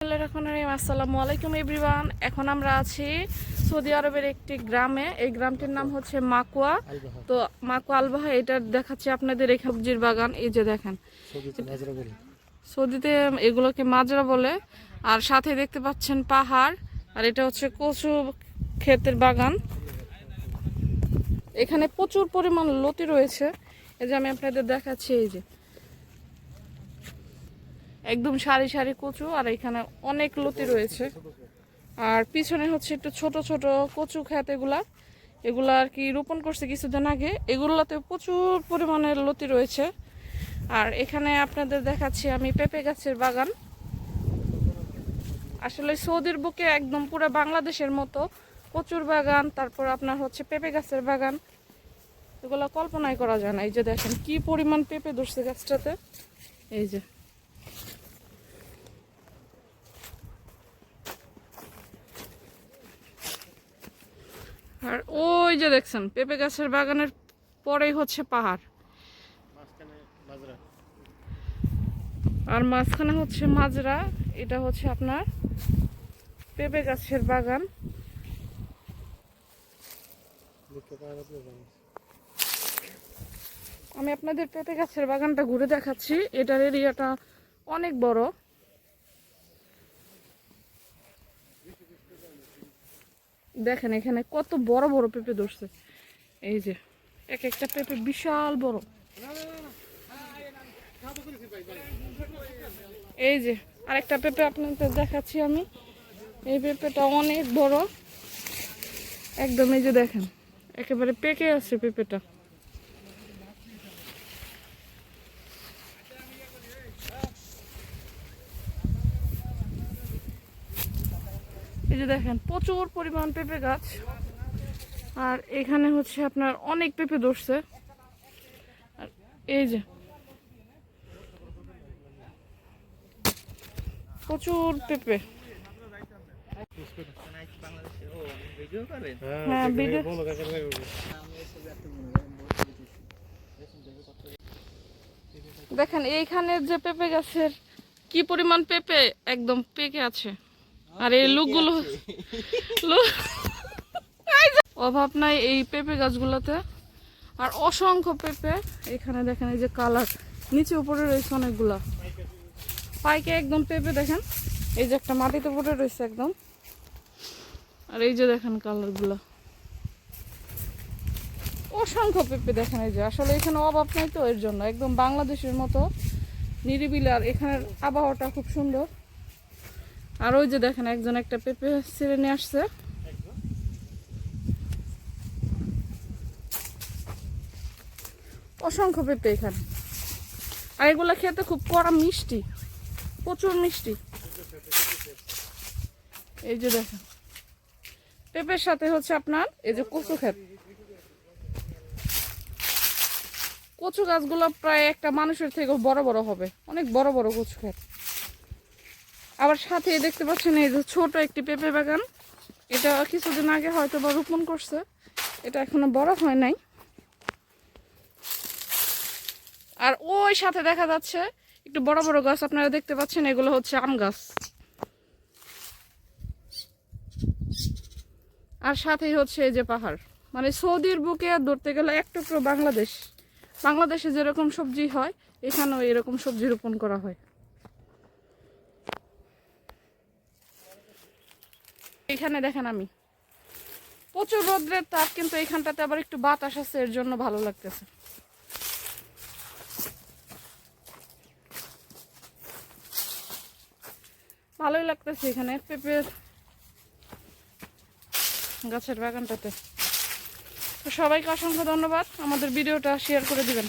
আসসালামু আলাইকুম এভরিওয়ান। এখন আমরা আছি সৌদি আরবের একটি গ্রামে। এই গ্রামটির নাম হচ্ছে মাকুয়া। তো মাকুয়া আলবাহা, এটা দেখাচ্ছি আপনাদের। এই সবজির বাগান, এই যে দেখেন, সৌদিতে এগুলোকে মাজরা বলে। আর সাথে দেখতে পাচ্ছেন পাহাড়, আর এটা হচ্ছে কচু ক্ষেতের বাগান। এখানে প্রচুর পরিমাণ লতি রয়েছে। এই যে আমি আপনাদের দেখাচ্ছি, এই যে একদম সারি সারি কচু, আর এখানে অনেক লতি রয়েছে। আর পিছনে হচ্ছে একটু ছোট ছোট কচু ক্ষেত। এগুলা আর কি রোপণ করছে কিছুদিন আগে। এগুলোতে প্রচুর পরিমাণের লতি রয়েছে। আর এখানে আপনাদের দেখাচ্ছি আমি পেঁপে গাছের বাগান। আসলে সৌদির বুকে একদম পুরো বাংলাদেশের মতো কচুর বাগান, তারপর আপনার হচ্ছে পেঁপে গাছের বাগান। এগুলো কল্পনাই করা যায় না। এই যে দেখেন কি পরিমাণ পেঁপে ধরছে গাছটাতে। এই যে আর ওই যে দেখছেন পেঁপে গাছের বাগানের পরেই হচ্ছে পাহাড়, আর মাঝখানে হচ্ছে মাজরা। এটা হচ্ছে আপনার পেঁপে গাছের বাগান। আমি আপনাদের পেঁপে গাছের বাগানটা ঘুরে দেখাচ্ছি। এটার এরিয়াটা অনেক বড়। দেখেন এখানে কত বড় বড় পেঁপে ধরছে। এই যে এক একটা পেঁপে বিশাল বড়। এই যে আরেকটা পেঁপে আপনাদের দেখাচ্ছি আমি। এই পেঁপেটা অনেক বড় একদম। এই যে দেখেন একেবারে পেকে আছে পেঁপেটা। এই যে দেখেন প্রচুর পরিমাণ পেঁপে গাছ। আর এখানে হচ্ছে আপনার অনেক পেঁপে ধরছে। আর এই যে প্রচুর পেঁপে। হ্যাঁ, ভিডিও। দেখেন এইখানের যে পেঁপে গাছের কি পরিমাণ পেঁপে একদম পেকে আছে। আর এই লোকগুলো অভাব নাই এই পেঁপে গাছগুলোতে। আর অসংখ্য পেঁপে এখানে দেখেন। এই যে কালার নিচে উপরে রয়েছে অনেকগুলা পাইকে একদম পেঁপে। দেখেন এই যে একটা মাটিতে পড়ে রয়েছে একদম। আর এই যে দেখেন কালারগুলো অসংখ্য পেঁপে। দেখেন এই যে আসলে এখানে অভাব নাই তো, এর জন্য একদম বাংলাদেশের মতো নিরিবিলি। আর এখানের আবহাওয়াটা খুব সুন্দর। আর ওই যে দেখেন একজন একটা পেঁপে ছিঁড়ে নিয়ে আসছে। অসংখ্য পেঁপে এখানে। আর এগুলো খেতে খুব কড়া মিষ্টি, প্রচুর মিষ্টি। এই যে দেখেন পেঁপের সাথে হচ্ছে আপনার এই যে কচু ক্ষেত। কচু গাছগুলো প্রায় একটা মানুষের থেকে বড় বড় হবে, অনেক বড় বড় কচু ক্ষেত। আবার সাথে দেখতে পাচ্ছেন এই যে ছোট একটি পেঁপে বাগান। এটা কিছুদিন আগে হয়তো বা রোপণ করছে, এটা এখনো বড় হয় নাই। আর ওই সাথে দেখা যাচ্ছে একটু বড় বড় গাছ আপনারা দেখতে পাচ্ছেন, এগুলো হচ্ছে আম গাছ। আর সাথেই হচ্ছে এই যে পাহাড়। মানে সৌদির বুকে ধরতে গেলে এক টুকরো বাংলাদেশ। বাংলাদেশে যেরকম সবজি হয় এখানেও এরকম সবজি রোপণ করা হয়। এখানে দেখেন আমি প্রচুর রোদ্রের তাপ, কিন্তু এখানটাতে আবার একটু বাতাস আছে, এর জন্য ভালো লাগতেছে। ভালোই লাগতেছে এখানে পেঁপের গাছের বাগানটাতে। তো সবাইকে অসংখ্য ধন্যবাদ। আমাদের ভিডিওটা শেয়ার করে দিবেন।